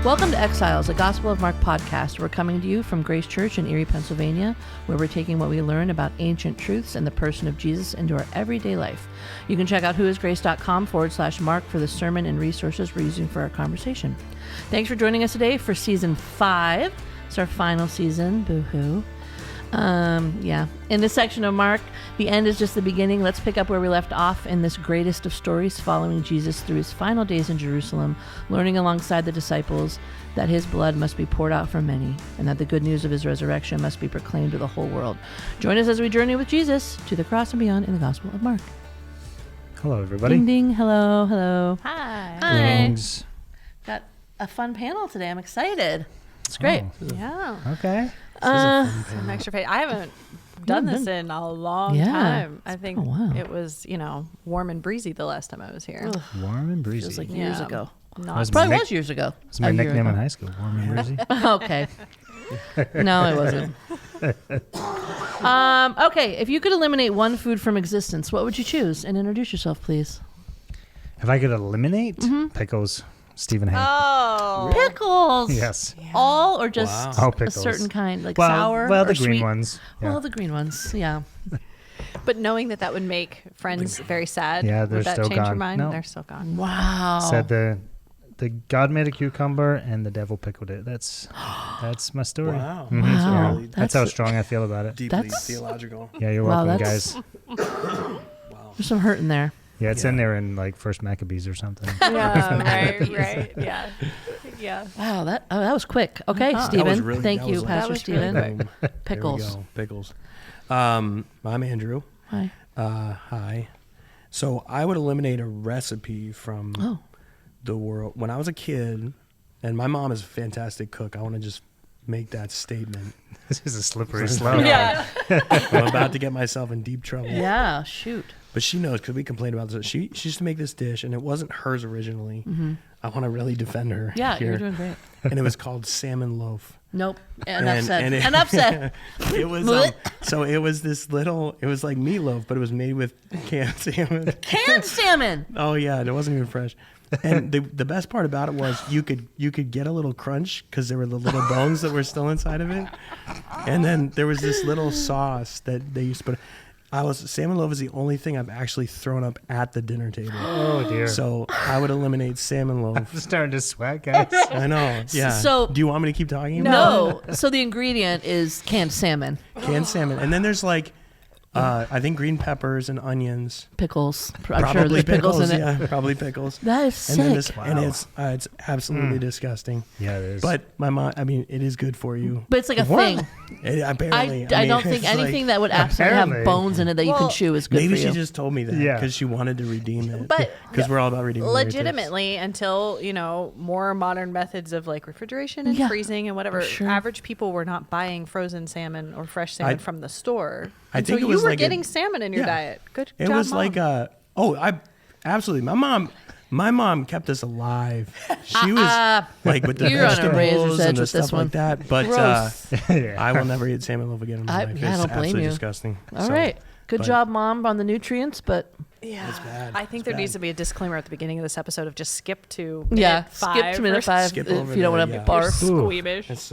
Welcome to Exiles, a Gospel of Mark podcast. We're coming to you from Grace Church in Erie, Pennsylvania, where we're taking what we learn about ancient truths and the person of Jesus into our everyday life. You can check out whoisgrace.com/Mark for the sermon and resources we're using for our conversation. Thanks for joining us today for season 5. It's our final season. Boo-hoo. In this section of Mark, the end is just the beginning. Let's pick up where we left off in this greatest of stories, following Jesus through his final days in Jerusalem, learning alongside the disciples that his blood must be poured out for many, and that the good news of his resurrection must be proclaimed to the whole world. Join us as we journey with Jesus to the cross and beyond in the Gospel of Mark. Hello, everybody. Ding, ding. Hello, hello. Hi. Greetings. Got a fun panel today. I'm excited. It's great. Yeah. Okay. Some extra pay. I haven't done this in a long time. I think it was, warm and breezy the last time I was here. Ugh. Warm and breezy. Feels like years ago. Probably was years ago. That's my nickname in high school, Warm and breezy. Okay. No, it wasn't. Okay, if you could eliminate one food from existence, what would you choose? And introduce yourself, please. If I could eliminate pickles, Stephen Hay. Oh. Pickles. Yes. Yeah. All or just All a pickles. certain kind, like well, sour Well, or the green sweet? ones. Yeah. Well, the green ones, yeah. But knowing that would make friends very sad. Yeah, they're would that still change your gone. mind? No. They're still gone. Wow. Said the God made a cucumber and the devil pickled it. That's my story. Wow. Mhm. Wow. Yeah. That's how strong I feel about it. Deeply theological. Yeah, you're Wow, welcome, that's- guys. Wow. There's some hurt in there. Yeah, it's in there in like First Maccabees or something. Yeah, right. Yeah. Wow, that was quick. Okay, Uh-huh. Stephen. Thank you, that Pastor was Stephen. really Boom. Pickles. There we go. Pickles. I'm Andrew. Hi. Hi. So I would eliminate a recipe from the world. When I was a kid, and my mom is a fantastic cook, I want to just make that statement. This is a slippery slope. Yeah. I'm about to get myself in deep trouble. Yeah, shoot. But she knows because we complained about this. She used to make this dish, and it wasn't hers originally. Mm-hmm. I want to really defend her. Yeah, here. you're doing great. And it was called salmon loaf. Nope. Enough said. And Enough said. It was so it was this little. It was like meatloaf, but it was made with canned salmon. Canned salmon. Oh yeah, and it wasn't even fresh. And the best part about it was you could get a little crunch because there were the little bones that were still inside of it. And then there was this little sauce that they used to put. Salmon loaf is the only thing I've actually thrown up at the dinner table. Oh dear. So I would eliminate salmon loaf. I'm starting to sweat, guys. I know. Yeah. So- do you want me to keep talking? No. So the ingredient is canned salmon, Canned salmon, and then there's like, I think green peppers and onions. pickles. I'm Probably sure there's pickles in it. Yeah, probably pickles. That is And then sick. and it's absolutely disgusting. Yeah, it is. But my mom, I mean, it is good for you. But it's like a What? thing. Apparently, I mean, don't think it's anything like, that would absolutely have Apparently. bones in it that you can Well, chew is good maybe for she you. just told me that Yeah. because she wanted to redeem it. But because we're all about redeeming. heretics. legitimately, until more modern methods of like refrigeration and Yeah, freezing and whatever, sure. average people were not buying frozen salmon or fresh salmon from the store. I And think so it was you were like getting salmon in your yeah. diet. Good It job, was Mom. like absolutely. My mom kept us alive. She was like with the You're on a razor's vegetables edge and the with this stuff one. like that. But Gross. Yeah. I will never eat salmon loaf again in my life. It's I don't blame absolutely you. disgusting. All right. Good but- job, Mom, on the nutrients, but Yeah, It's bad. I think It's there bad. needs to be a disclaimer at the beginning of this episode of just skip to skip minute to minute or- 5 Skip if over you don't the- want to yeah. barf. Ooh. Squeamish. It's,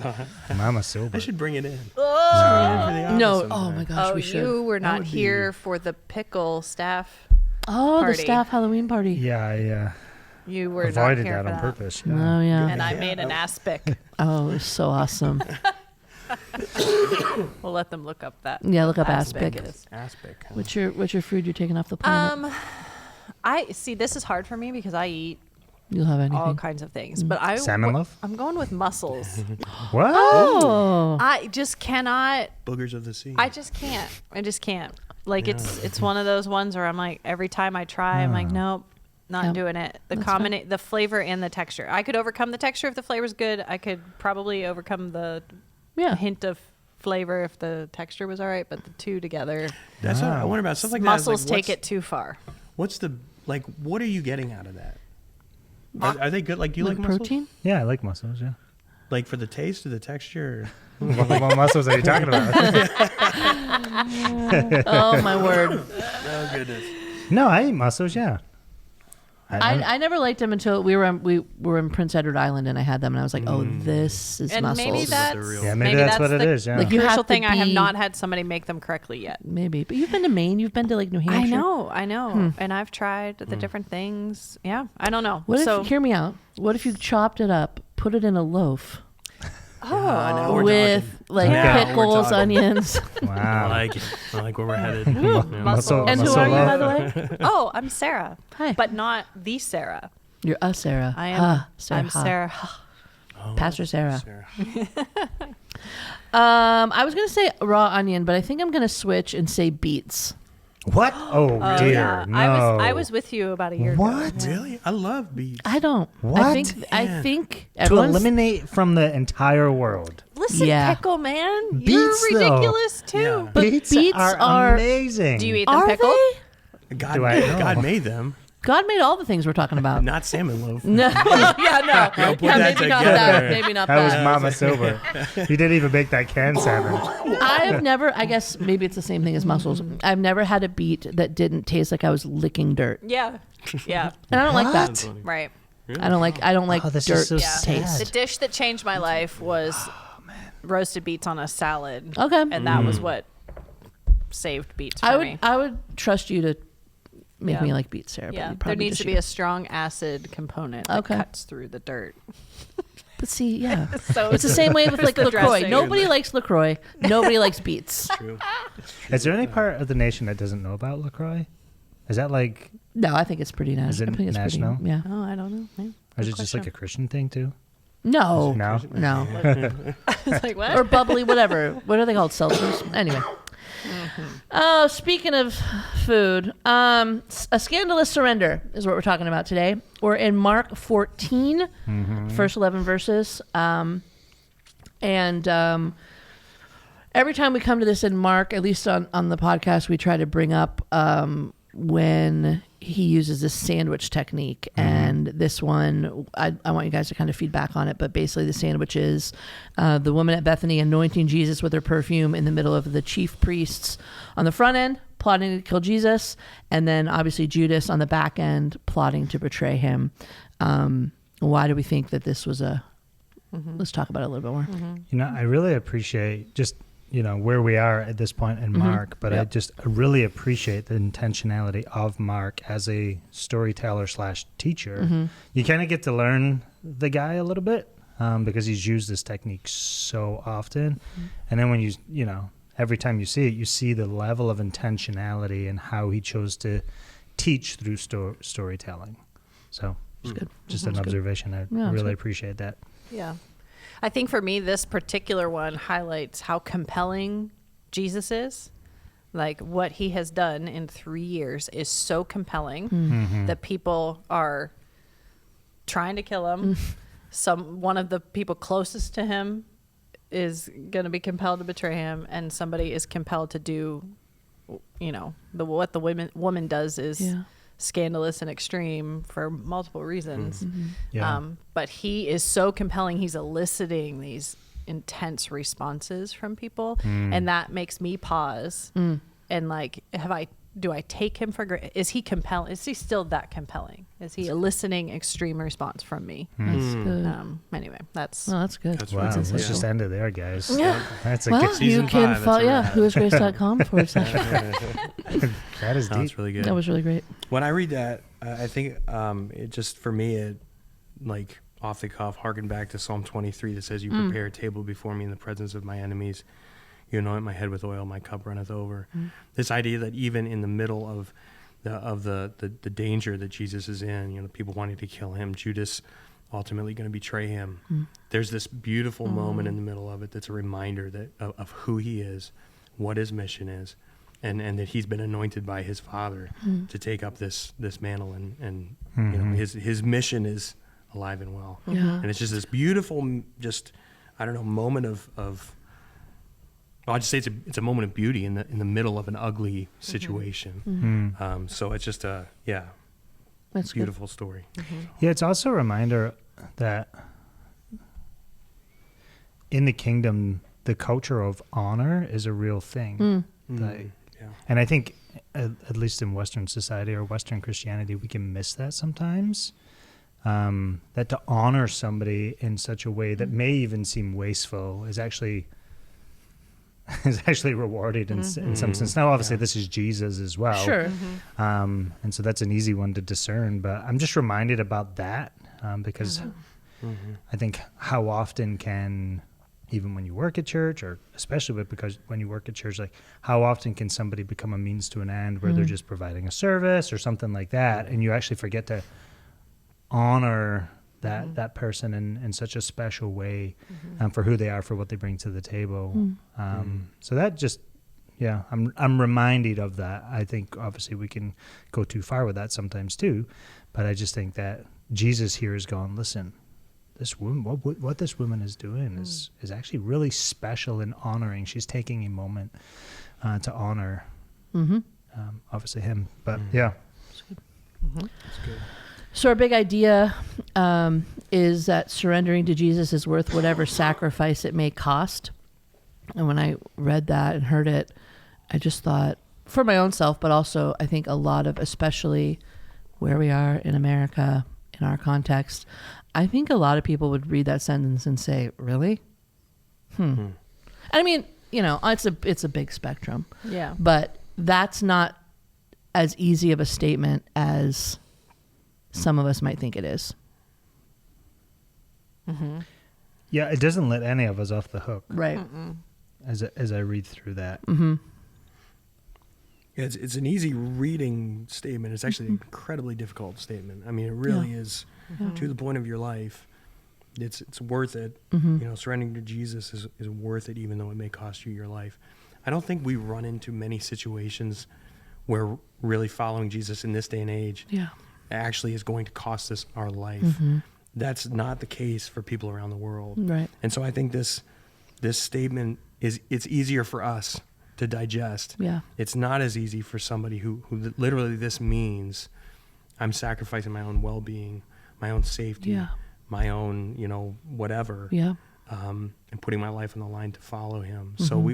Mama sober. I should bring it in. Oh, No. Oh my gosh, oh we should. you were not would be- here for the pickle staff. Oh, the party. staff Halloween party. Yeah, I You were avoided not here that for on that. purpose. Oh Yeah. yeah. And I made an aspic. Oh, it was so awesome. We'll let them look up that. Yeah, look up aspic. aspic. is. Aspic. Huh? What's your food you're taking off the planet? I see. This is hard for me because I eat You'll have anything. all kinds of things, but Salmon loaf? I'm going with mussels. What? Oh. I just cannot. Boogers of the sea. I just can't. Like it's one of those ones where I'm like every time I try, I'm like nope. Not Yep. doing it. The That's the flavor and the texture. I could overcome the texture if the flavor's good. I could probably overcome the Yeah. hint of flavor if the texture was all right. But the two together, That's what I wonder about stuff like that. is mussels like, take it too far. What's the like? What are you getting out of that? Are they good? Like, do you like, Like mussels? protein? Yeah, I like mussels, yeah. Like for the taste or the texture? What mussels are you talking about? Oh my word. Oh goodness. No, I eat mussels, yeah. I never liked them until we were in Prince Edward Island and I had them and I was like, oh, this is and muscles. maybe that's what it is. Yeah. Like the crucial thing. I have not had somebody make them correctly yet. Maybe, but you've been to Maine. You've been to like New Hampshire. I know, and I've tried the different things. Yeah, I don't know. Hear me out. What if you chopped it up, put it in a loaf? With like pickles, onions. Wow. I like where we're headed. Muscle. And who are you, by the way? Oh, I'm Sarah. Hi. But not the Sarah. You're a Sarah. I am. Sarah. I'm Sarah. Pastor Sarah. I was gonna say raw onion, but I think I'm gonna switch and say beets. What? Oh dear, yeah. no. I was with you about a year ago. What? Really? I love beets. I don't. What? I think to eliminate from the entire world. Listen, pickle man, Beets, you're ridiculous too. Yeah. But beets are amazing. Do you eat them Are pickled? they? God made them. God made all the things we're talking about. Not salmon loaf. No, yeah, no. Put that maybe not together. that. Maybe not That was that. Mama Silver. You didn't even make that canned salmon. I have never, I guess maybe it's the same thing as mussels. I've never had a beet that didn't taste like I was licking dirt. Yeah. Yeah. And I don't like that. Right. I don't like Oh, this dirt is so taste. sad. The dish that changed my life was roasted beets on a salad. Okay. And that was what saved beets for me. I would trust you to make Yeah. me like beets, Sarah. Yeah. But There needs to be a strong acid component that cuts through the dirt. But see, yeah. So it's the same way with like the LaCroix. dressing. Nobody likes LaCroix. Nobody likes beets. True. Is there any part of the nation that doesn't know about LaCroix? Is that like, No, I think it's pretty nice. Is it I think it's national? Pretty, yeah. Oh, I don't know. Yeah. or is it just like a Christian thing too? No. No. No. It's like, what? Or bubbly, whatever. What are they called? Seltzers? Anyway. Oh, speaking of food, a scandalous surrender is what we're talking about today. We're in Mark 14, first 11 verses. And every time we come to this in Mark, at least on the podcast, we try to bring up when he uses this sandwich technique. And this one, I want you guys to kind of feedback on it, but basically the sandwich is the woman at Bethany anointing Jesus with her perfume in the middle of the chief priests on the front end, plotting to kill Jesus, and then obviously Judas on the back end, plotting to betray him. Why do we think that this was let's talk about it a little bit more. You know, I really appreciate just, you know, where we are at this point in Mark, but I really appreciate the intentionality of Mark as a storyteller / teacher. You kind of get to learn the guy a little bit because he's used this technique so often. And then when you know, every time you see it, you see the level of intentionality and how he chose to teach through storytelling. So it's good. Just an observation. I really appreciate that. Yeah. I think for me, this particular one highlights how compelling Jesus is. Like what he has done in 3 years is so compelling that people are trying to kill him. One of the people closest to him is going to be compelled to betray him, and somebody is compelled to do, you know, what the woman does is scandalous and extreme for multiple reasons. But he is so compelling. He's eliciting these intense responses from people, and that makes me pause and like, do I take him for granted? Is he compelling? Is he still that compelling? Is he eliciting extreme response from me? That's good. Anyway, that's good. Wow, let's just end it there, guys. Yeah. That's a Well, good you Season can 5, follow, that's whoisgrace.com / That is deep. That's really good. That was really great. When I read that, I think it just, for me, it like off the cuff, harken back to Psalm 23 that says, you prepare a table before me in the presence of my enemies. You anoint my head with oil, my cup runneth over. This idea that even in the middle of the danger that Jesus is in, you know, people wanting to kill him, Judas ultimately going to betray him. There's this beautiful moment in the middle of it that's a reminder that of who he is, what his mission is, and that he's been anointed by his Father to take up this mantle, and you know, his mission is alive and well. And it's just this beautiful, just, I don't know, moment of well, I'd just say it's a moment of beauty in the middle of an ugly situation. So it's just that's beautiful story. Yeah, it's also a reminder that in the kingdom, the culture of honor is a real thing. And I think at least in Western society or Western Christianity, we can miss that sometimes. That to honor somebody in such a way that may even seem wasteful is actually rewarded in some sense. Now, obviously, this is Jesus as well. Sure. And so that's an easy one to discern. But I'm just reminded about that because I think how often can, even when you work at church, or especially because when you work at church, like how often can somebody become a means to an end where they're just providing a service or something like that, and you actually forget to honor that person in such a special way for who they are, for what they bring to the table. So that just, I'm reminded of that. I think obviously we can go too far with that sometimes too, but I just think that Jesus here is going, listen, this woman, what this woman is doing is actually really special and honoring. She's taking a moment to honor, obviously him. But That's good. So our big idea is that surrendering to Jesus is worth whatever sacrifice it may cost. And when I read that and heard it, I just thought, for my own self, but also I think a lot of, especially where we are in America, in our context, I think a lot of people would read that sentence and say, really? I mean, it's a big spectrum. Yeah. But that's not as easy of a statement as some of us might think it is. yeah, it doesn't let any of us off the hook. Right. As I read through that. Yeah, it's an easy reading statement. It's actually an incredibly difficult statement. I mean, it really is to the point of your life. It's worth it. Surrendering to Jesus is worth it, even though it may cost you your life. I don't think we run into many situations where really following Jesus in this day and age actually is going to cost us our life. That's not the case for people around the world. Right. And so I think this statement it's easier for us to digest. Yeah. It's not as easy for somebody who literally this means I'm sacrificing my own well-being, my own safety, my own, whatever. Yeah. And putting my life on the line to follow him. So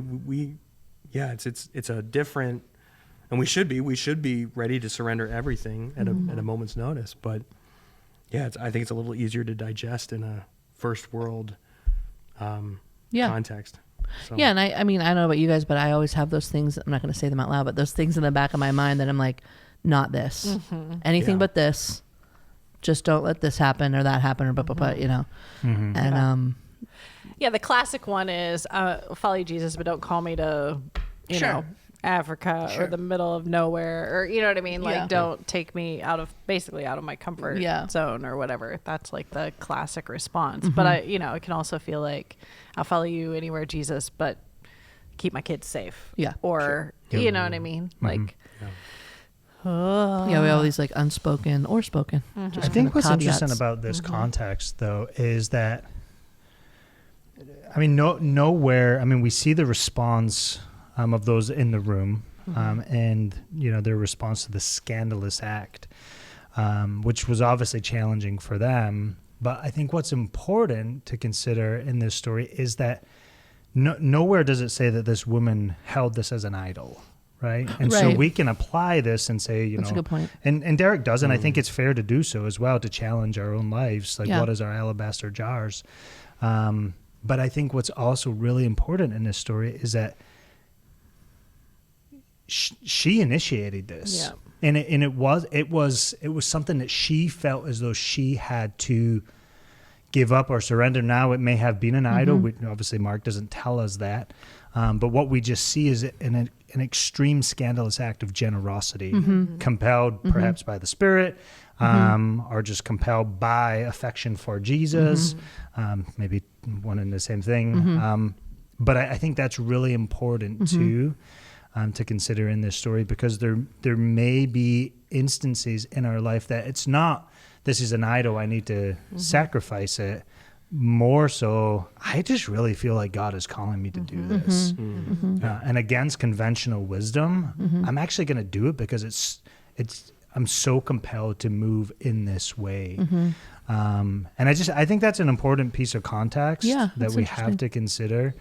it's a different, and we should be ready to surrender everything at a moment's notice. But I think it's a little easier to digest in a first world context. So. Yeah, and I mean, I don't know about you guys, but I always have those things, I'm not going to say them out loud, but those things in the back of my mind that I'm like, not this. Anything but this. Just don't let this happen or that happen or And the classic one is follow Jesus, but don't call me to, you know, Africa or the middle of nowhere, or you know what I mean? Like, don't take me out of my comfort zone or whatever. That's like the classic response. But it can also feel like I'll follow you anywhere, Jesus, but keep my kids safe. Yeah. Or, you know what I mean? Like, we have all these like unspoken or spoken. I think what's interesting about this context, though, is that, I mean, nowhere, I mean, we see the response of those in the room and, their response to the scandalous act, which was obviously challenging for them. But I think what's important to consider in this story is that nowhere does it say that this woman held this as an idol. Right. And so we can apply this and say, that's a good point. And Derek does, and I think it's fair to do so as well, to challenge our own lives. Like, what is our alabaster jars? But I think what's also really important in this story is that she initiated this. Yeah. And it was something that she felt as though she had to give up or surrender. Now it may have been an idol. Obviously, Mark doesn't tell us that. But what we just see is an extreme scandalous act of generosity, compelled perhaps by the Spirit, or just compelled by affection for Jesus, maybe one and the same thing. But I think that's really important too, to consider in this story, because there may be instances in our life that it's not, this is an idol, I need to sacrifice it. More so, I just really feel like God is calling me to do this. And against conventional wisdom, I'm actually going to do it because I'm so compelled to move in this way. And I think that's an important piece of context that we have to consider.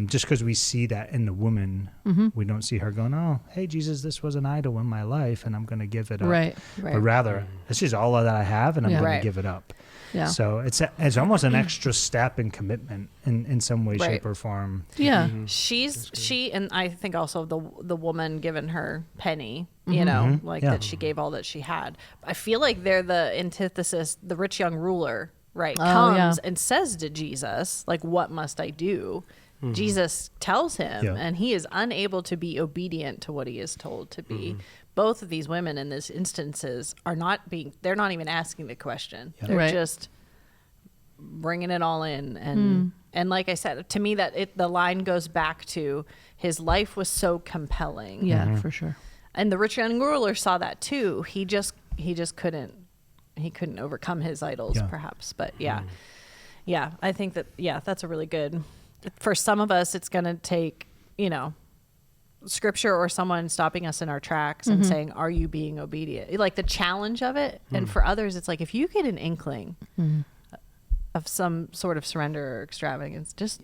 just because we see that in the woman, we don't see her going, oh, hey, Jesus, this was an idol in my life, and I'm going to give it up. Right. But rather, this is all that I have, and I'm going to give it up. Yeah. So it's almost an extra step in commitment in some way, shape, or form. Yeah. She and I think also the woman given her penny, you know, like that she gave all that she had. I feel like they're the antithesis. The rich young ruler, right, comes and says to Jesus, like, what must I do? Jesus tells him, and he is unable to be obedient to what he is told to be. Both of these women in this instances they're not even asking the question. They're just bringing it all in. And like I said, to me, the line goes back to his life was so compelling. Yeah, for sure. And the rich young ruler saw that too. He just couldn't overcome his idols, perhaps. But yeah, I think that's a really good. For some of us, it's going to take, scripture or someone stopping us in our tracks and saying, are you being obedient? Like the challenge of it. And for others, it's like, if you get an inkling of some sort of surrender or extravagance, just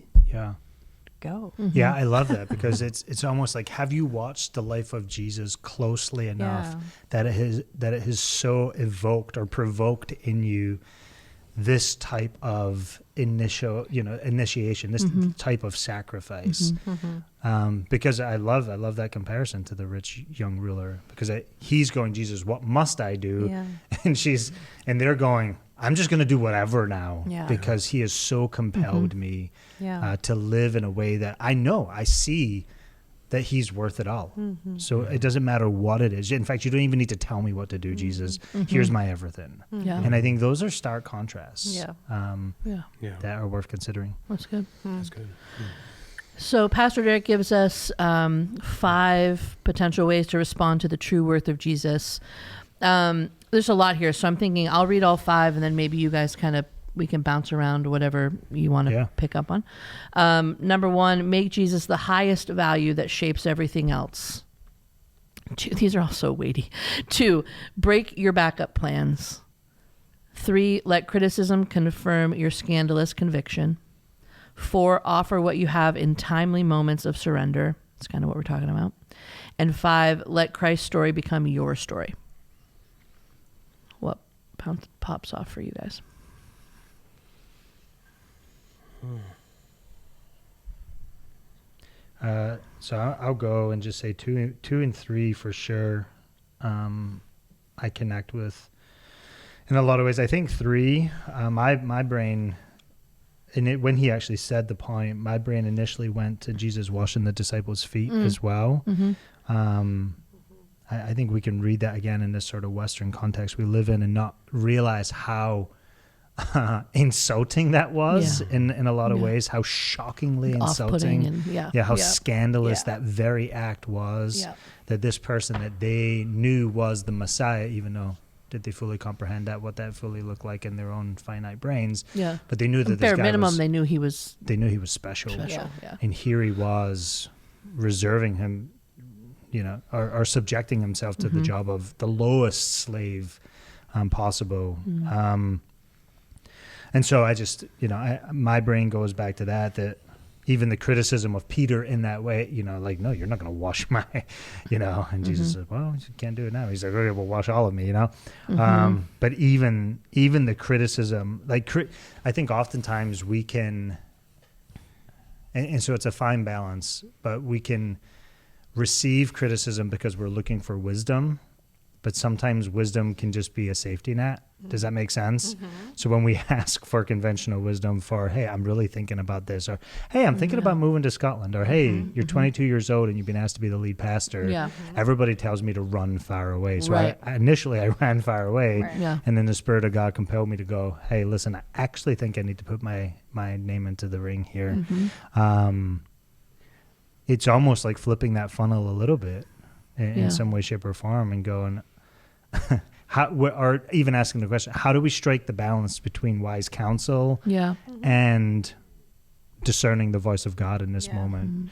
go. Yeah, I love that, because it's almost like, have you watched the life of Jesus closely enough that it has so evoked or provoked in you this type of initiation, this type of sacrifice? Because I love that comparison to the rich young ruler, because he's going, Jesus, what must I do? And they're going, I'm just going to do whatever now, because he has so compelled me to live in a way that I see that he's worth it all. So it doesn't matter what it is. In fact, you don't even need to tell me what to do, Jesus. Here's my everything. And I think those are stark contrasts that are worth considering. That's good. That's good. So Pastor Derek gives us 5 potential ways to respond to the true worth of Jesus. There's a lot here, so I'm thinking I'll read all 5, and then maybe you guys we can bounce around whatever you want to pick up on. Number 1, make Jesus the highest value that shapes everything else. 2, these are all so weighty. 2, break your backup plans. 3, let criticism confirm your scandalous conviction. 4, offer what you have in timely moments of surrender. That's kind of what we're talking about. And 5, let Christ's story become your story. What pops off for you guys? So I'll go and just say 2 and 3 for sure. I connect with in a lot of ways. I think 3, my brain, when he actually said the point, my brain initially went to Jesus washing the disciples' feet as well. I think we can read that again in this sort of Western context we live in and not realize how insulting that was in a lot of ways, how shockingly insulting and, how scandalous that very act was, that this person that they knew was the Messiah, even though did they fully comprehend what that fully looked like in their own finite brains, but they knew that this guy minimum they knew he was special. And here he was reserving him, or subjecting himself to the job of the lowest slave possible. And so I just, my brain goes back to that even the criticism of Peter in that way, like, no, you're not going to wash my, and Jesus says, well, you can't do it now. He's like, okay, well, wash all of me, But even the criticism, like, I think oftentimes we can, and so it's a fine balance, but we can receive criticism because we're looking for wisdom, but sometimes wisdom can just be a safety net. Does that make sense? So when we ask for conventional wisdom for, hey, I'm really thinking about this, or hey, I'm thinking about moving to Scotland, or hey, you're 22 years old and you've been asked to be the lead pastor, everybody tells me to run far away. So I initially ran far away, and then the Spirit of God compelled me to go, hey, listen, I actually think I need to put my name into the ring here. It's almost like flipping that funnel a little bit in some way, shape, or form, and going, or even asking the question, how do we strike the balance between wise counsel and discerning the voice of God in this moment?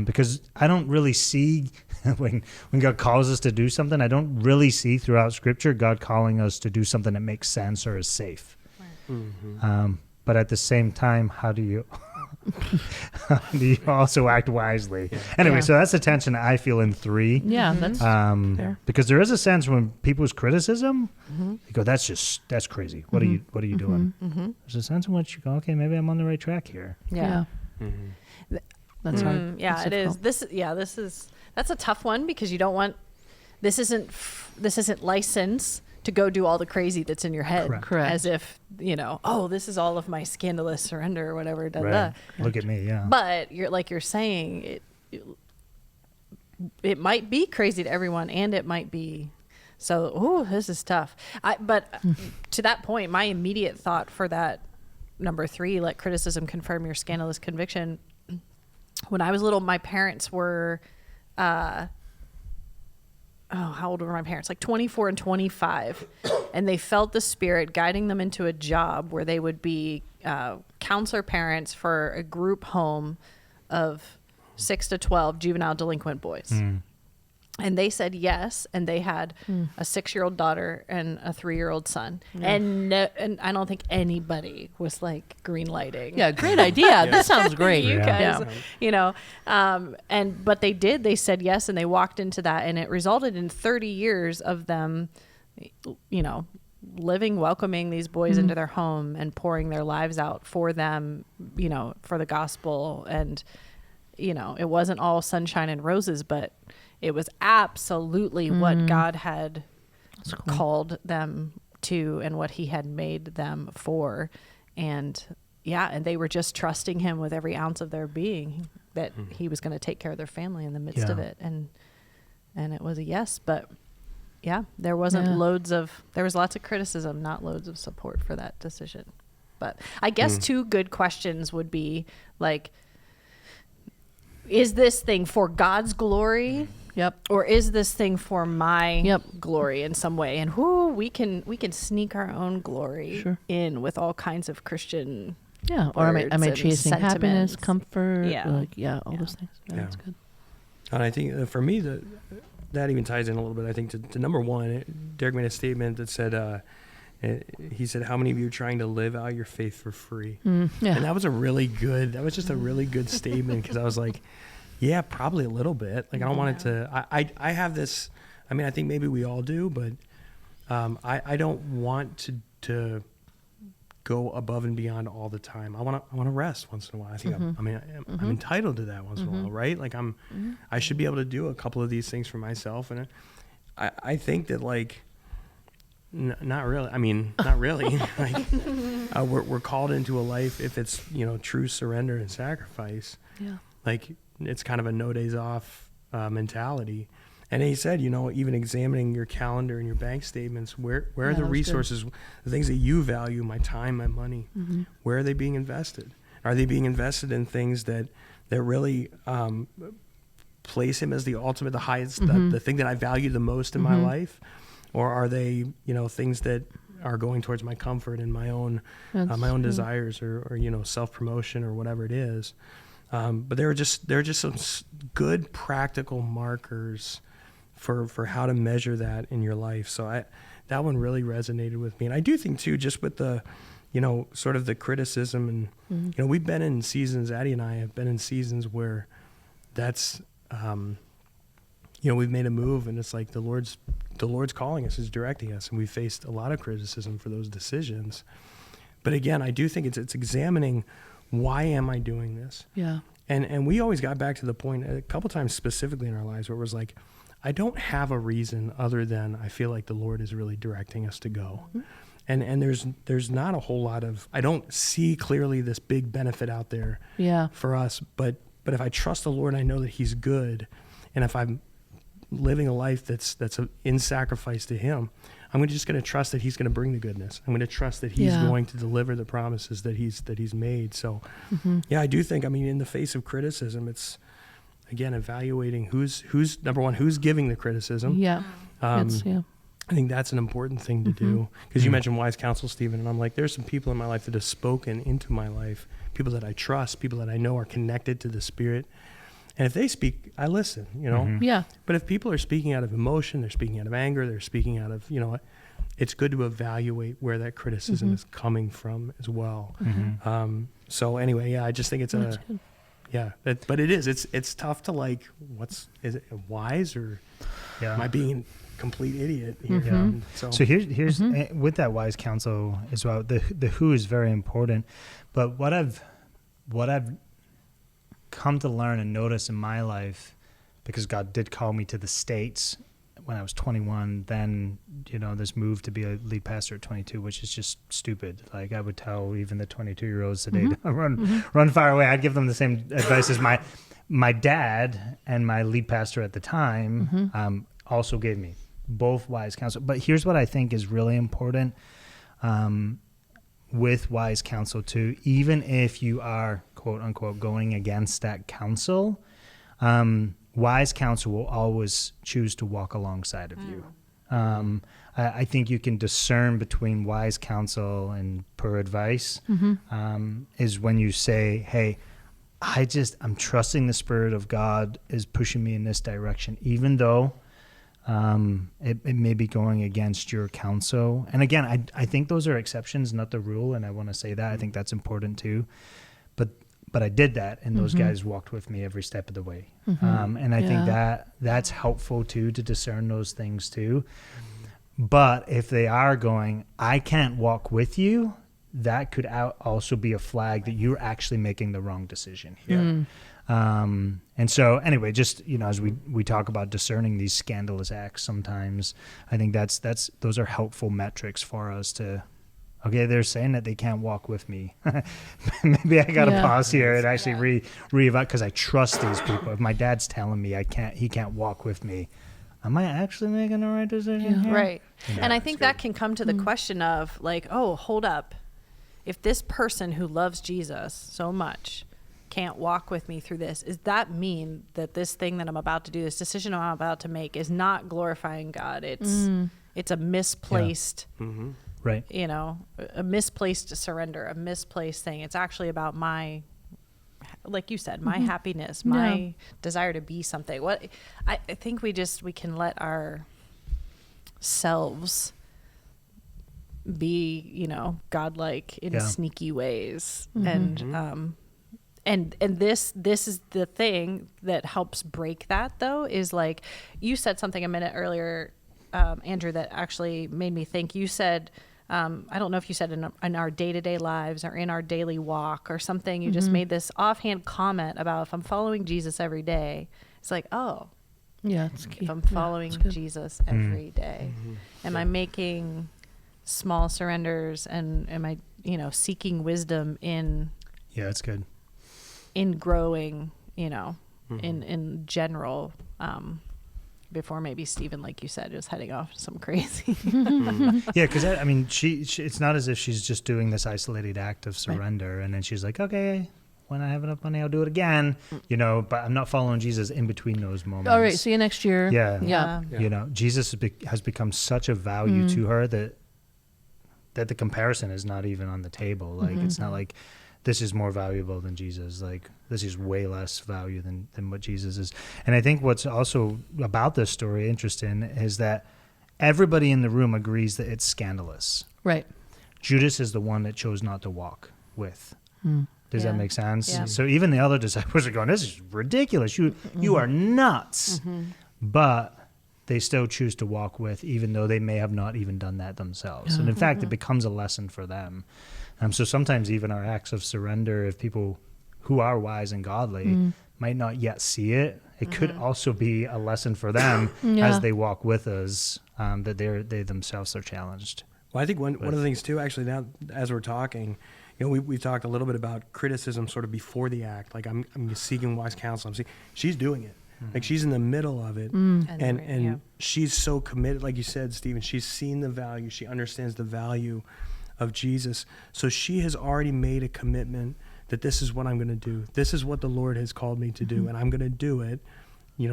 Because I don't really see, when God calls us to do something, I don't really see throughout Scripture God calling us to do something that makes sense or is safe. But at the same time, how do you You also act wisely. Anyway, so that's the tension I feel in 3. Yeah, that's fair. Because there is a sense when people's criticism, you go, that's crazy. What are you doing? There's a sense in which you go, okay, maybe I'm on the right track here. Yeah. That's hard. Yeah, That's it is. difficult. That's a tough one because you don't want, this isn't license to go do all the crazy that's in your head. Correct. As if, this is all of my scandalous surrender or whatever. Right. Look at me, yeah. But you're saying it might be crazy to everyone, and it might be. So, this is tough. But to that point, my immediate thought for that number 3, let criticism confirm your scandalous conviction. When I was little, my parents were, how old were my parents? Like 24 and 25. And they felt the Spirit guiding them into a job where they would be counselor parents for a group home of 6 to 12 juvenile delinquent boys. And they said yes, and they had a 6-year-old daughter and a 3-year-old son. And I don't think anybody was like green lighting. Yeah, great idea. This sounds great. You guys, but they did. They said yes, and they walked into that, and it resulted in 30 years of them, living, welcoming these boys into their home and pouring their lives out for them, for the gospel. And, it wasn't all sunshine and roses, but it was absolutely what God had called them to and what he had made them for. And and they were just trusting him with every ounce of their being that he was going to take care of their family in the midst of it. And it was a yes, but there wasn't there was lots of criticism, not loads of support for that decision. But I guess 2 good questions would be like, is this thing for God's glory? Yep. Or is this thing for my glory in some way? And we can sneak our own glory in with all kinds of Christian or am I chasing happiness, comfort? All those things. That's good. And I think for me that even ties in a little bit. I think to number 1, Derek made a statement that said, he said, "How many of you are trying to live out your faith for free?" And that was just a really good statement, because I was like, yeah, probably a little bit. Like, I don't want it to, I have this, I think maybe we all do, but I don't want to go above and beyond all the time. I want to rest once in a while. I think I'm entitled to that once in a while, right? Like I should be able to do a couple of these things for myself. And I think that, like, not really. Not really. Like, we're called into a life, if it's, true surrender and sacrifice. Yeah. Like, it's kind of a no days off mentality. And he said, even examining your calendar and your bank statements, where are the resources, the things that you value, my time, my money, where are they being invested? Are they being invested in things that really place him as the ultimate, the highest, the thing that I value the most in my life? Or are they, things that are going towards my comfort and my own desires or self-promotion or whatever it is? But there are just some good practical markers for how to measure that in your life. So that one really resonated with me. And I do think too, just with the, sort of the criticism and, we've been in seasons, Addie and I have been in seasons where that's, we've made a move, and it's like the Lord's calling us, is directing us, and we faced a lot of criticism for those decisions. But again, I do think it's examining, why am I doing this? Yeah. And we always got back to the point a couple times specifically in our lives where it was like, I don't have a reason other than I feel like the Lord is really directing us to go. And there's not a whole lot of, I don't see clearly this big benefit out there for us, but if I trust the Lord, I know that he's good. And if I'm living a life that's in sacrifice to him, I'm just going to trust that he's going to bring the goodness. I'm going to trust that he's going to deliver the promises that he's made. So, I do think, in the face of criticism, it's, again, evaluating who's number one, who's giving the criticism. Yeah. I think that's an important thing to do, because you mentioned wise counsel, Stephen, and I'm like, there's some people in my life that have spoken into my life, people that I trust, people that I know are connected to the Spirit. And if they speak, I listen, Yeah. But if people are speaking out of emotion, they're speaking out of anger, they're speaking out of, it's good to evaluate where that criticism is coming from as well. So anyway, I just think it's but it's tough to like, is it wise or am I being a complete idiot here? So here's with that wise counsel as well, the who is very important, but what I've come to learn and notice in my life, because God did call me to the States when I was 21, then, this move to be a lead pastor at 22, which is just stupid. Like, I would tell even the 22-year-olds today to run far away. I'd give them the same advice as my dad and my lead pastor at the time also gave me, both wise counsel. But here's what I think is really important with wise counsel too, even if you are, quote unquote, going against that counsel, wise counsel will always choose to walk alongside of you. I think you can discern between wise counsel and poor advice is when you say, hey, I'm trusting the Spirit of God is pushing me in this direction, even though it may be going against your counsel. And again, I think those are exceptions, not the rule. And I want to say that. I think that's important too. But I did that, and those guys walked with me every step of the way. And I think that's helpful too, to discern those things too. But if they are going, I can't walk with you, that could also be a flag that you're actually making the wrong decision here. And so anyway, just, as we talk about discerning these scandalous acts sometimes, I think those are helpful metrics for us to, okay, they're saying that they can't walk with me. Maybe I got to pause here and actually reevaluate, because I trust these people. If my dad's telling me he can't walk with me, am I actually making the right decision here? Right. And I think that can come to the question of like, oh, hold up. If this person who loves Jesus so much can't walk with me through this, does that mean that this thing that I'm about to do, this decision I'm about to make, is not glorifying God? It's a misplaced... Right. A misplaced surrender, a misplaced thing. It's actually about my, like you said, my happiness, my desire to be something. What I think we can let ourselves be, godlike in sneaky ways. And this is the thing that helps break that, though, is like you said something a minute earlier, Andrew, that actually made me think. You said, I don't know if you said in our day-to-day lives or in our daily walk or something, you just made this offhand comment about, if I'm following Jesus every day, it's like, oh, it's key. If I'm following Jesus every day, am I making small surrenders, and am I, seeking wisdom in, that's good, in growing, in general, before maybe Stephen, like you said, is heading off some crazy. Yeah, because I mean, she it's not as if she's just doing this isolated act of surrender, and then she's like, okay, when I have enough money, I'll do it again. But I'm not following Jesus in between those moments. All right, see you next year. Yeah. Jesus has become such a value to her that the comparison is not even on the table. Like, it's not like this is more valuable than Jesus. Like, this is way less value than what Jesus is. And I think what's also about this story interesting is that everybody in the room agrees that it's scandalous. Right. Judas is the one that chose not to walk with. Does that make sense? Yeah. So even the other disciples are going, this is ridiculous. You are nuts. But they still choose to walk with, even though they may have not even done that themselves. And in fact, it becomes a lesson for them. So sometimes even our acts of surrender, if people who are wise and godly might not yet see it, it could also be a lesson for them as they walk with us, that they themselves are challenged. Well, I think one of the things too, actually, now as we're talking, we've talked a little bit about criticism sort of before the act. Like, I'm seeking wise counsel. She's doing it. Like, she's in the middle of it, and she's so committed. Like you said, Stephen, she's seen the value. She understands the value of Jesus. So she has already made a commitment that this is what I'm going to do. This is what the Lord has called me to do, and I'm going to do it.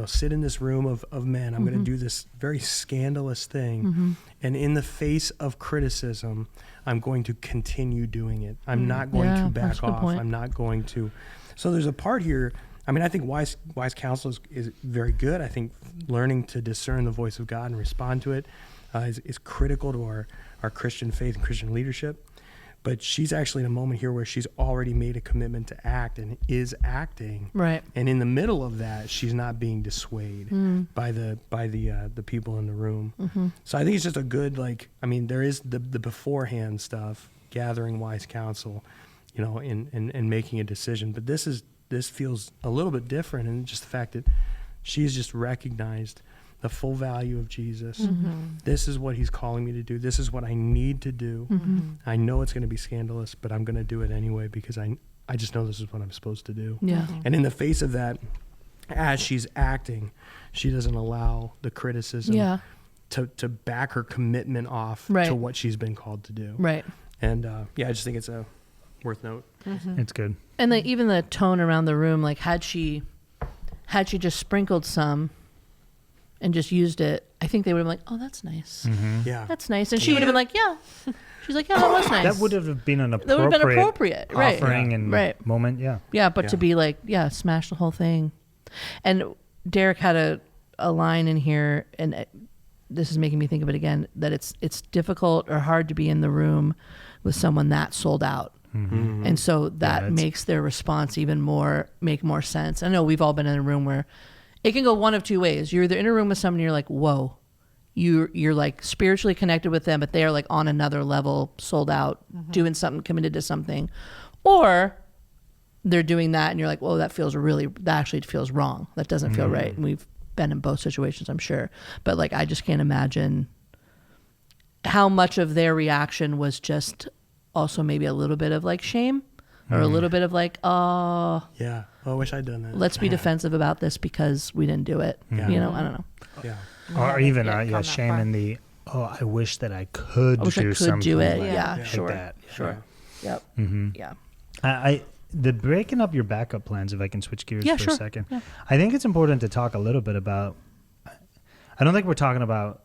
Sit in this room of men. I'm going to do this very scandalous thing. And in the face of criticism, I'm going to continue doing it. I'm not going to back off. I'm not going to. So there's a part here. I mean, I think wise counsel is very good. I think learning to discern the voice of God and respond to it. is critical to our Christian faith and Christian leadership. But she's actually in a moment here where she's already made a commitment to act and is acting. Right. And in the middle of that, she's not being dissuaded by the people in the room. Mm-hmm. So I think it's just a good, there is the beforehand stuff, gathering wise counsel, and making a decision. But this feels a little bit different, and just the fact that she's just recognized the full value of Jesus. Mm-hmm. This is what he's calling me to do. This is what I need to do. Mm-hmm. I know it's going to be scandalous, but I'm going to do it anyway because I just know this is what I'm supposed to do. Yeah. Mm-hmm. And in the face of that, as she's acting, she doesn't allow the criticism to back her commitment off to what she's been called to do. Right. And I just think it's a worth note. Mm-hmm. It's good. And even the tone around the room, had she just sprinkled some and just used it, I think they would have been like, oh, that's nice. Mm-hmm. Yeah. That's nice. And she would have been like, yeah. She's like, yeah, that was nice. That would have been an That would have been appropriate. offering and moment, yeah. Yeah, but to be smash the whole thing. And Derek had a line in here, and this is making me think of it again, that it's difficult or hard to be in the room with someone that sold out. Mm-hmm. And so that makes their response make more sense. I know we've all been in a room where it can go one of two ways. You're either in a room with someone and you're like, whoa, you're like spiritually connected with them, but they're like on another level, sold out, doing something, committed to something. Or they're doing that and you're like, whoa, that actually feels wrong. That doesn't feel right. And we've been in both situations, I'm sure. But I just can't imagine how much of their reaction was just also maybe a little bit of shame or a little bit of oh yeah, I wish I'd done that. Let's be defensive about this because we didn't do it. Yeah. I don't know. Yeah. Or even shame in the I wish that I could do something. Do it. Like, Yeah, like sure. that. Sure. Yep. Mm-hmm. Yeah. The breaking up your backup plans, if I can switch gears for a second. Yeah. I think it's important to talk a little bit about, I don't think we're talking about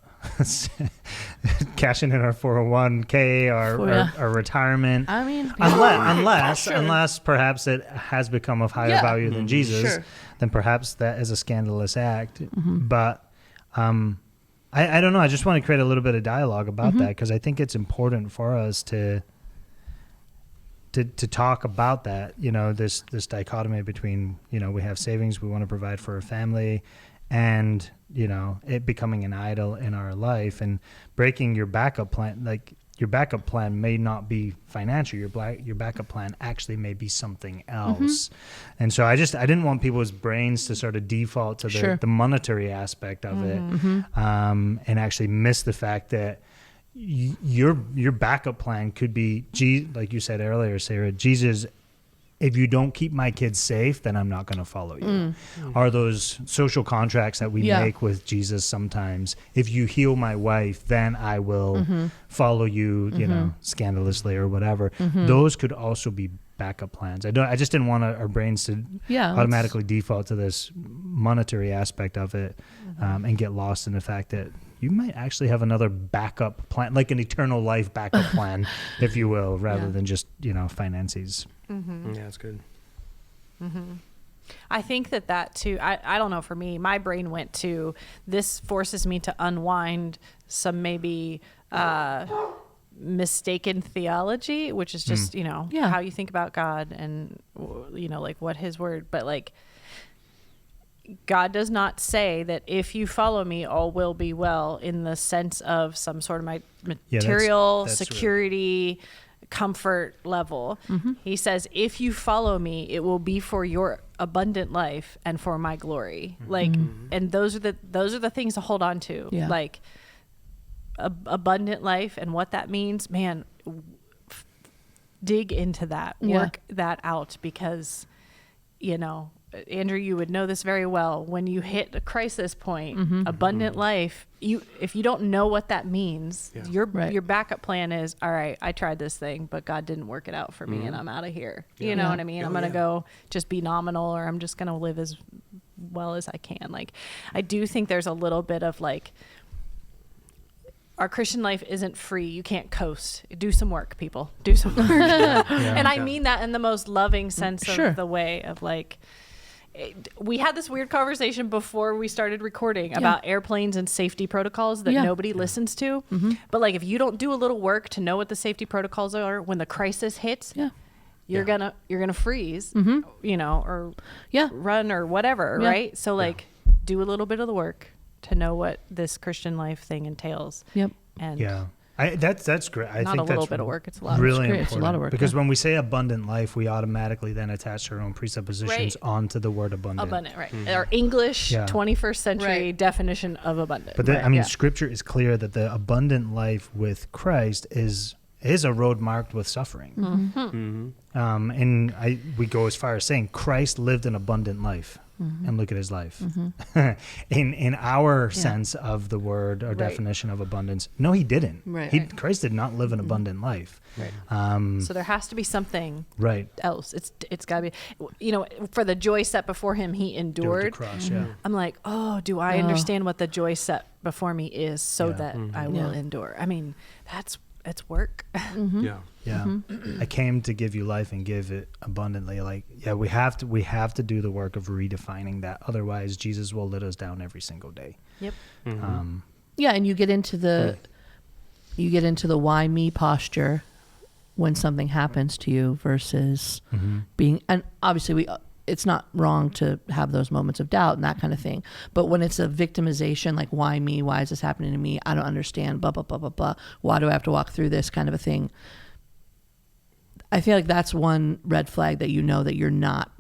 cashing in our 401k or our retirement. I mean, unless perhaps it has become of higher value than Jesus, then perhaps that is a scandalous act. Mm-hmm. But I don't know. I just want to create a little bit of dialogue about that because I think it's important for us to talk about that. This dichotomy between we have savings, we want to provide for our family, and it becoming an idol in our life and breaking your backup plan. Your backup plan may not be financial. Your backup plan actually may be something else. And so I didn't want people's brains to sort of default to the monetary aspect of it, and actually miss the fact that your backup plan could be, like you said earlier, Sarah, Jesus, if you don't keep my kids safe, then I'm not going to follow you. Are those social contracts that we make with Jesus sometimes? If you heal my wife, then I will follow you, scandalously or whatever. Those could also be backup plans. I just didn't want our brains to automatically default to this monetary aspect of it, and get lost in the fact that you might actually have another backup plan, like an eternal life backup plan, if you will, rather than just, finances. Mm-hmm. Yeah, that's good. Mm-hmm. I think that too, I don't know, for me, my brain went to, this forces me to unwind some maybe mistaken theology, which is just, how you think about God and, what his word, but God does not say that if you follow me, all will be well in the sense of some sort of material that's security, comfort level. He says, if you follow me, it will be for your abundant life and for my glory. And those are the things to hold on to. Yeah. Abundant life and what that means, man, dig into that, work that out, because, Andrew, you would know this very well. When you hit a crisis point, abundant life, if you don't know what that means, your backup plan is, all right, I tried this thing, but God didn't work it out for me, and I'm out of here. You know what I mean? I'm going to go just be nominal, or I'm just going to live as well as I can. I do think there's a little bit of our Christian life isn't free. You can't coast. Do some work, people. Do some work. And I mean that in the most loving sense of the way of we had this weird conversation before we started recording about airplanes and safety protocols that nobody listens to. But like, if you don't do a little work to know what the safety protocols are when the crisis hits, you're gonna freeze, you know, or run or whatever, right? So like, do a little bit of the work to know what this Christian life thing entails. And that's great. I not think a little that's bit of work; it's a lot. Really it's important. It's a lot of work because when we say abundant life, we automatically then attach our own presuppositions onto the word abundant. Abundant, right? Our English 21st century definition of abundant. But I mean, Scripture is clear that the abundant life with Christ is a road marked with suffering. And we go as far as saying Christ lived an abundant life. And look at his life. In our sense of the word or definition of abundance, no, he didn't. Christ did not live an abundant life. So there has to be something else. It's got to be, you know, for the joy set before him, he endured. Cross, I'm like, oh, do I understand what the joy set before me is so that I will endure? I mean, it's work. I came to give you life and give it abundantly. Like, we have to do the work of redefining that. Otherwise, Jesus will let us down every single day. And you get into the why me posture when something happens to you versus being, and obviously it's not wrong to have those moments of doubt and that kind of thing. But when it's a victimization, like, why me? Why is this happening to me? I don't understand, blah, blah, blah, blah, blah. Why do I have to walk through this kind of a thing? I feel like that's one red flag that you know that you're not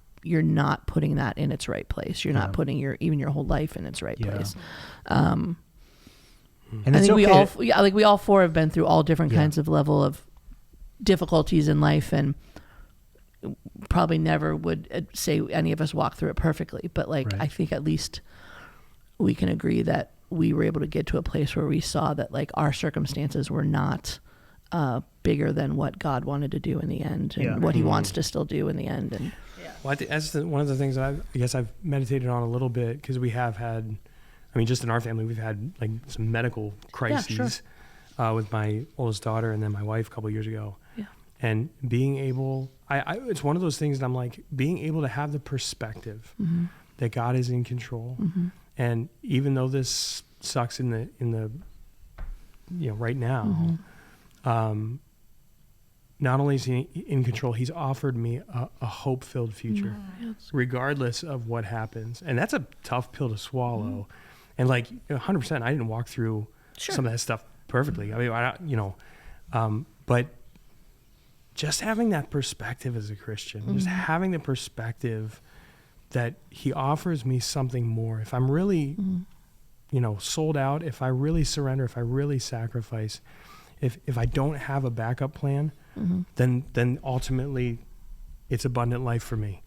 putting that in its right place. You're not putting even your whole life in its right place. And I think we all four have been through all different kinds of level of difficulties in life, and probably never would say any of us walk through it perfectly, but I think at least we can agree that we were able to get to a place where we saw that like our circumstances were not bigger than what God wanted to do in the end, and what he wants to still do in the end. And well, I think that's one of the things that I guess I've meditated on a little bit, because we have had, I mean, just in our family, we've had like some medical crises with my oldest daughter and then my wife a couple of years ago. And being able, it's one of those things that I'm like, being able to have the perspective that God is in control. And even though this sucks in the you know, right now, not only is he in control, he's offered me a hope-filled future, regardless of what happens. And that's a tough pill to swallow. And like 100%, I didn't walk through some of that stuff perfectly. I mean, but just having that perspective as a Christian, just having the perspective that he offers me something more. If I'm really, you know, sold out, if I really surrender, if I really sacrifice, if I don't have a backup plan, then ultimately it's abundant life for me.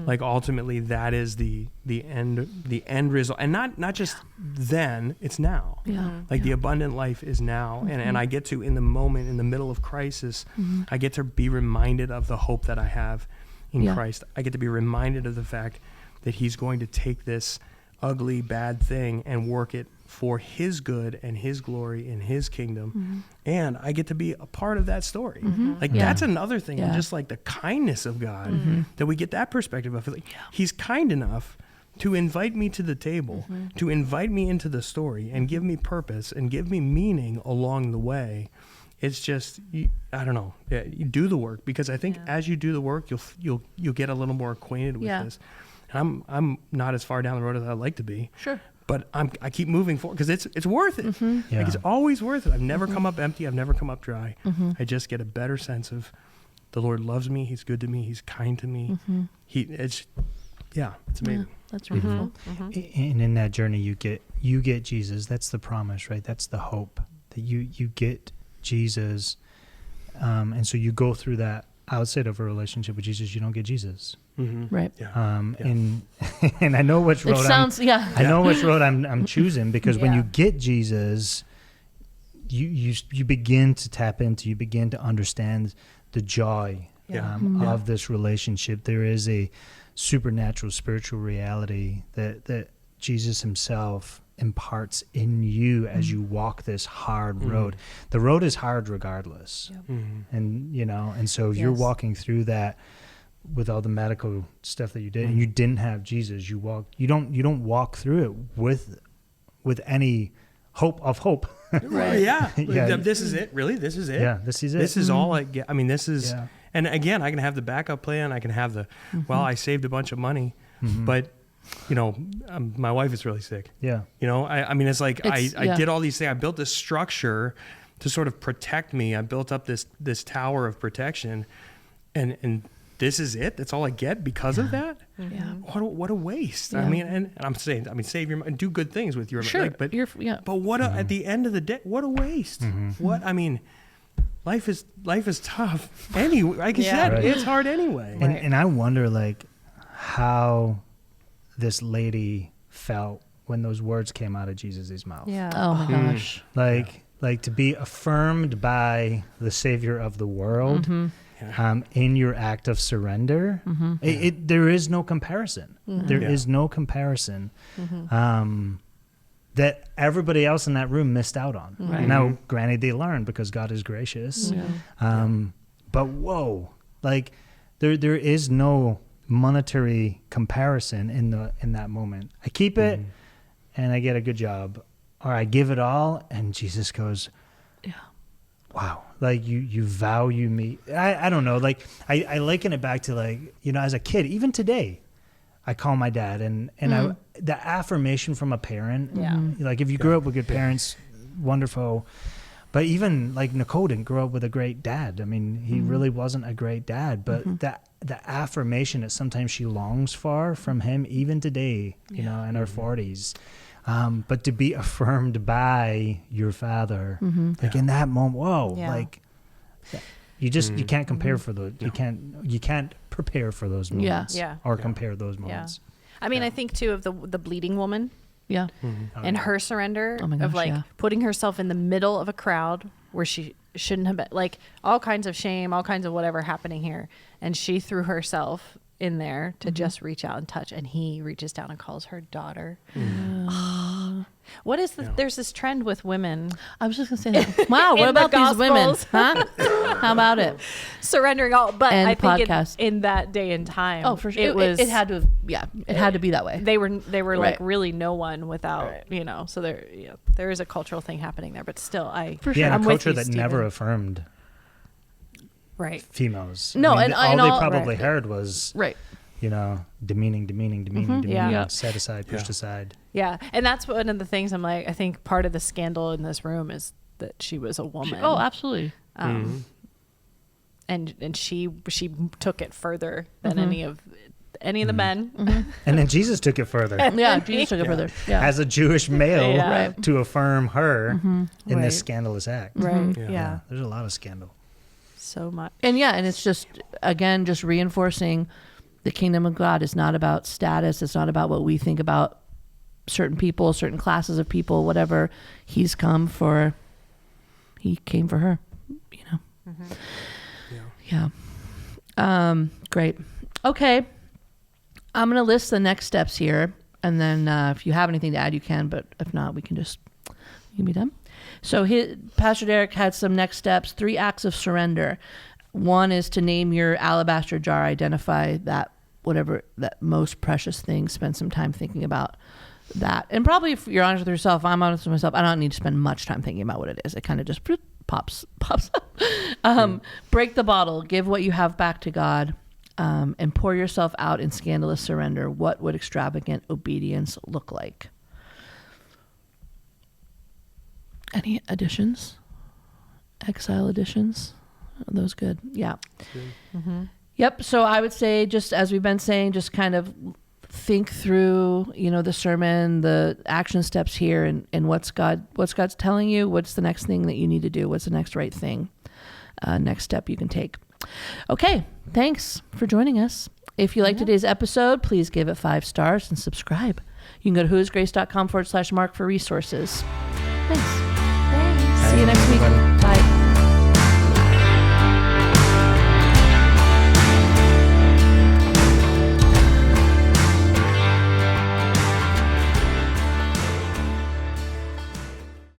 Like ultimately that is the end result, and not just then, it's now. Like the abundant life is now, and I get to, in the moment, in the middle of crisis, I get to be reminded of the hope that I have in Christ. I get to be reminded of the fact that he's going to take this ugly, bad thing and work it for his good and his glory in his kingdom. And I get to be a part of that story. Like that's another thing. And just like the kindness of God, that we get that perspective of, like, he's kind enough to invite me to the table, to invite me into the story and give me purpose and give me meaning along the way. It's just, I don't know, you do the work, because I think as you do the work, you'll get a little more acquainted with this. And I'm not as far down the road as I'd like to be. But I keep moving forward, because it's worth it. Like, it's always worth it. I've never come up empty. I've never come up dry. I just get a better sense of the Lord loves me. He's good to me. He's kind to me. It's amazing. That's beautiful. And in that journey, you get Jesus. That's the promise, right? That's the hope, that you get Jesus. And so you go through that outside of a relationship with Jesus. You don't get Jesus. Right. And I know which road I know which road I'm choosing, because when you get Jesus, you begin to tap into, you begin to understand the joy of this relationship. There is a supernatural spiritual reality that Jesus himself imparts in you as you walk this hard road. The road is hard regardless. And so you're walking through that with all the medical stuff that you did, and you didn't have Jesus, you don't walk through it with any hope of hope. Right. Yeah. Yeah. This is it. Really? This is it? Yeah, this is it. This is all I get. I mean, this is, Yeah. and again, I can have the backup plan. I can have the, well, I saved a bunch of money, but, my wife is really sick. Yeah. I mean, it's like, I yeah. did all these things. I built this structure to sort of protect me. I built up this tower of protection, and this is it. That's all I get because of that. Yeah. What a waste. Yeah. I mean, and I'm saying, save your money and do good things with your money. Sure. But Yeah. but what at the end of the day, what a waste. What I mean, life is tough anyway. Like you said, Right. it's hard anyway. And I wonder how this lady felt when those words came out of Jesus' mouth. Yeah. Oh my gosh. Like to be affirmed by the Savior of the world in your act of surrender. There is no comparison. There is no comparison that everybody else in that room missed out on. Right. Now, granted, they learned because God is gracious. But whoa, there is no monetary comparison in that moment. I keep it and I get a good job, or I give it all and Jesus goes, wow, you value me. I don't know, I liken it back to as a kid, even today, I call my dad and the affirmation from a parent. If you grew up with good parents, wonderful. But even Nicole didn't grow up with a great dad. I mean, he really wasn't a great dad, but the affirmation that sometimes she longs for from him, even today, in her 40s. But to be affirmed by your father, in that moment, whoa, you can't compare for those. You can't prepare for those moments, or compare those moments. I mean, I think too of the bleeding woman. Yeah. And her surrender Oh my gosh, of putting herself in the middle of a crowd where she shouldn't have been, all kinds of shame, all kinds of whatever happening here, and she threw herself in there to just reach out and touch, and he reaches down and calls her daughter. What is there's this trend with women. I was just gonna say that. Wow, what about these women? Huh? How about it? Surrendering all, but And I think podcast. in that day and time, Oh, for sure. it was. It had to have, it had to be that way. They were Right. really no one without So there is a cultural thing happening there, but still For sure. Yeah, I'm and a with culture you, that Stephen. never affirmed right. females. No, I and mean, all and they all- probably right. heard was Right. demeaning, Yeah. set aside, pushed aside. Yeah, and that's one of the things I'm I think part of the scandal in this room is that she was a woman. Oh, absolutely. And she took it further than any of the men. And then Jesus took it further Yeah, Jesus took it further. Yeah. as a Jewish male Yeah. Right. to affirm her in Right. this scandalous act. Right. Yeah. Yeah. There's a lot of scandal. So much. And it's just, again, just reinforcing the kingdom of God is not about status. It's not about what we think about certain people, certain classes of people, whatever. He came for her, Yeah. Great. Okay. I'm going to list the next steps here. And then if you have anything to add, you can. But if not, we can be done. So Pastor Derek had some next steps, 3 acts of surrender. One is to name your alabaster jar, identify that, whatever that most precious thing, spend some time thinking about that. And probably if you're honest with yourself, I'm honest with myself, I don't need to spend much time thinking about what it is. It kind of just pops up. Break the bottle, give what you have back to God, and pour yourself out in scandalous surrender. What would extravagant obedience look like? Any additions? Exile additions? Are those good? Yeah. Yep. So I would say, just as we've been saying, just kind of think through, the sermon, the action steps here, and what's God's telling you. What's the next thing that you need to do? What's the next right thing? Next step you can take. Okay. Thanks for joining us. If you like today's episode, please give it 5 stars and subscribe. You can go to whoisgrace.com/Mark for resources. Thanks. See you next week. Everybody.